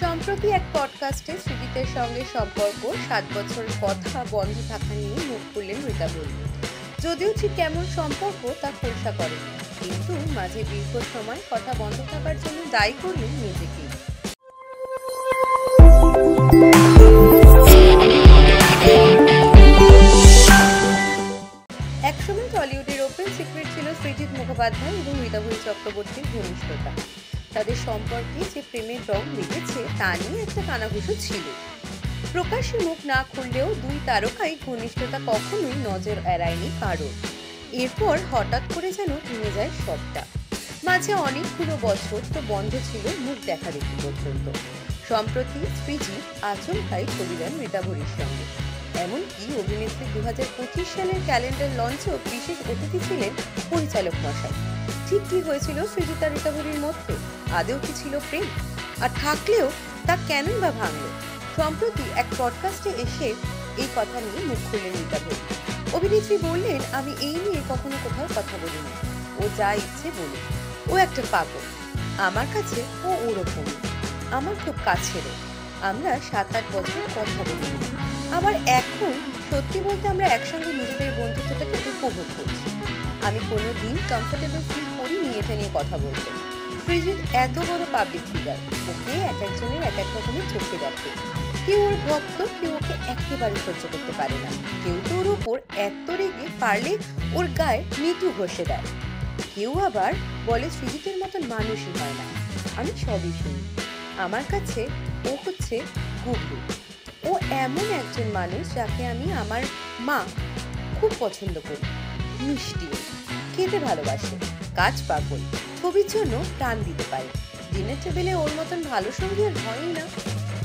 সম্প্রতি এক পডকাস্টে সৃজিতের সঙ্গে সম্পর্ক 7 বছর কথা বন্ধ থাকা নিয়ে মুখ খুললেন রীতা বড়ি। যদিও ঠিক কেমন সম্পর্ক তা খোলসা করেনি, কিন্তু মাঝে দীর্ঘ সময় কথা বন্ধ থাকার জন্য দায়ী করলেন নিজেকেই। একসময় টলিউডের ওপেন সিক্রেট ছিল সৃজিত মুখোপাধ্যায় এবং রীতা চক্রবর্তীর ঘনিষ্ঠতা। তাদের সম্পর্কে যে প্রেমের রং লেগেছে তা নিয়ে একটা কানাঘুষো ছিল। প্রকাশ্যে মুখ না খুললেও দুই তারকাই ঘনিষ্ঠতা কখনোই নজর এড়ায়নি কারণ। এরপর হঠাৎ করে যেন থেমে যায় সবটা। মাঝে অনেকগুলো বছর তো বন্ধ ছিল মুখ দেখাদেখি পর্যন্ত। সম্প্রতি সৃজিত আচমকাই ছবি দেন রীতা বড়ির সঙ্গে। এমনকি অভিনেত্রী 2025 সালের ক্যালেন্ডার লঞ্চেও বিশেষ অতিথি ছিলেন পরিচালক মশাই। ঠিক কি হয়েছিল সৃজিত আর রীতা বড়ির মধ্যে? আদেও কি ছিল প্রেম? আর থাকলেও তা কেনই বা ভাঙলো? সম্প্রতি এক পডকাস্টে এসে এই কথা নিয়ে মুখ খুললেন রীতা বড়ি। অভিনেত্রী বললেন, আমি এই নিয়ে কখনো কোথাও কথা বলিনি। ও যা ইচ্ছে বলে। ও একটা পাগল। আমার কাছে ও ওরকমই। আমার খুব কাছেরও। আমরা 7-8 বছর কথা বলিনি। আবার এখন সত্যি বলতে আমরা একসঙ্গে নিজেদের বন্ধুত্বটাকে উপভোগ করছি। আমি কোনোদিন কমফোর্টেবল ফিল করিনি এটা নিয়ে কথা বলতে। সৃজিত এত বড় পাবলিক ফিগার, ওকে এক একজনের এক এক রকমের চোখে দেখে। কেউ ওর ভক্ত, কেউ ওকে একেবারে সহ্য করতে পারে না। কেউ তো ওর ওপর এত রেগে পারলে ওর গায়ে মৃত্যু ঘষে দেয়। কেউ আবার বলে সৃজিতের মতন মানুষই হয় না। আমি সবই শুনি। আমার কাছে ও হচ্ছে গুগলু। ও এমন একজন মানুষ যাকে আমি আমার মা খুব পছন্দ করি। মিষ্টি, খেতে ভালোবাসে, কাজ পাগল, ছবির জন্য প্রাণ দিতে পারে। ডিনার টেবিলে ওর মতন ভালো সঙ্গী আর হয়ই না।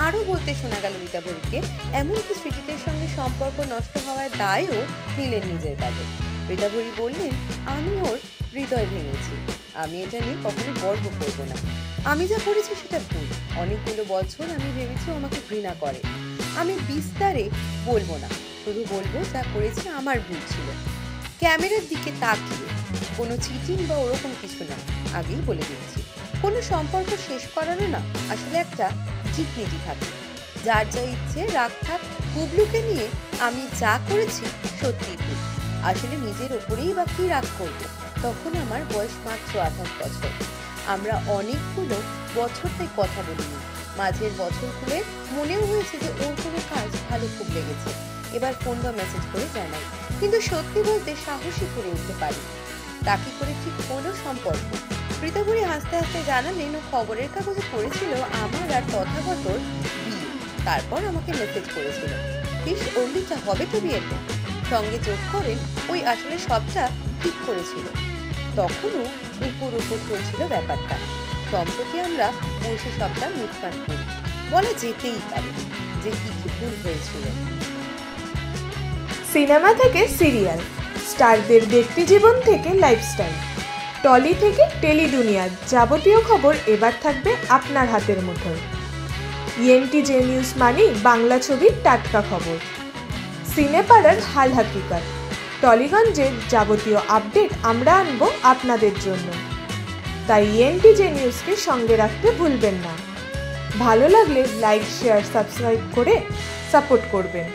আরও বলতে শোনা গেল রীতা বড়িকে, এমনকি সৃজিতের সঙ্গে সম্পর্ক নষ্ট হওয়ার দায়ও নিলেন নিজের কাজে। রীতা বড়ি বললেন, আমি ওর হৃদয় ভেঙেছি। আমি এটা নিয়ে কখনো গর্ব করব না। আমি যা করেছি সেটা ভুল। অনেকগুলো বছর আমি ভেবেছি ও আমাকে ঘৃণা করে। আমি বিস্তারে বলবো না, শুধু বলবো যা করেছি আমার ভুল ছিল। ক্যামেরার দিকে তাকিয়ে কোনো চিটিং বা ওরকম কিছু না, আগেই বলে দিচ্ছি। কোনো সম্পর্ক শেষ করারও না আসলে একটা ডিগনিটি থাকে। যার যা ইচ্ছে রাগ থাক। গুগলুকে নিয়ে আমি যা করেছি সত্যিই ভুল। আসলে নিজের ওপরেই বা কি রাগ করবো? তখন আমার বয়স মাত্র 28 বছর। আমরা অনেকগুলো বছর তাই কথা বলিনি। মাঝের বছরগুলো মনেও হয়েছে যে ওর কোনো কাজ ভালো খুব লেগেছে, এবার ফোন বা মেসেজ করে জানাই। কিন্তু সত্যি বলতে সাহসী করে উঠতে পারি। তা কি করে ঠিক হলো সম্পর্ক? রীতা বড়ি হাসতে হাসতে জানালেন, ও খবরের কাগজে পড়েছিল আমার আর তথাগতর বিয়ে। তারপর আমাকে মেসেজ করেছিল, বেশ অন্যটা হবে তো বিয়েতে। সঙ্গে যোগ করেন, ওই আসলে সবটা ঠিক করেছিল। তখনও উপর উপর চলছিল ব্যাপারটা। সম্প্রতি আমরা বসে সবটা মিটমাট করি। বলা যেতেই পারে যে কি কি ভুল হয়েছিল। সিনেমা থেকে সিরিয়াল, স্টারদের ব্যক্তি জীবন থেকে লাইফস্টাইল, টলি থেকে টেলি দুনিয়ার যাবতীয় খবর এবার থাকবে আপনার হাতের মুঠোয়। ENTJ নিউজ মানেই বাংলা ছবির টাটকা খবর, সিনেপাড়ার হাল হাকিকত, টলিগঞ্জের যাবতীয় আপডেট আমরা আনবো আপনাদের জন্য। তাই ENTJ নিউজকে সঙ্গে রাখতে ভুলবেন না। ভালো লাগলে লাইক, শেয়ার, সাবস্ক্রাইব করে সাপোর্ট করবেন।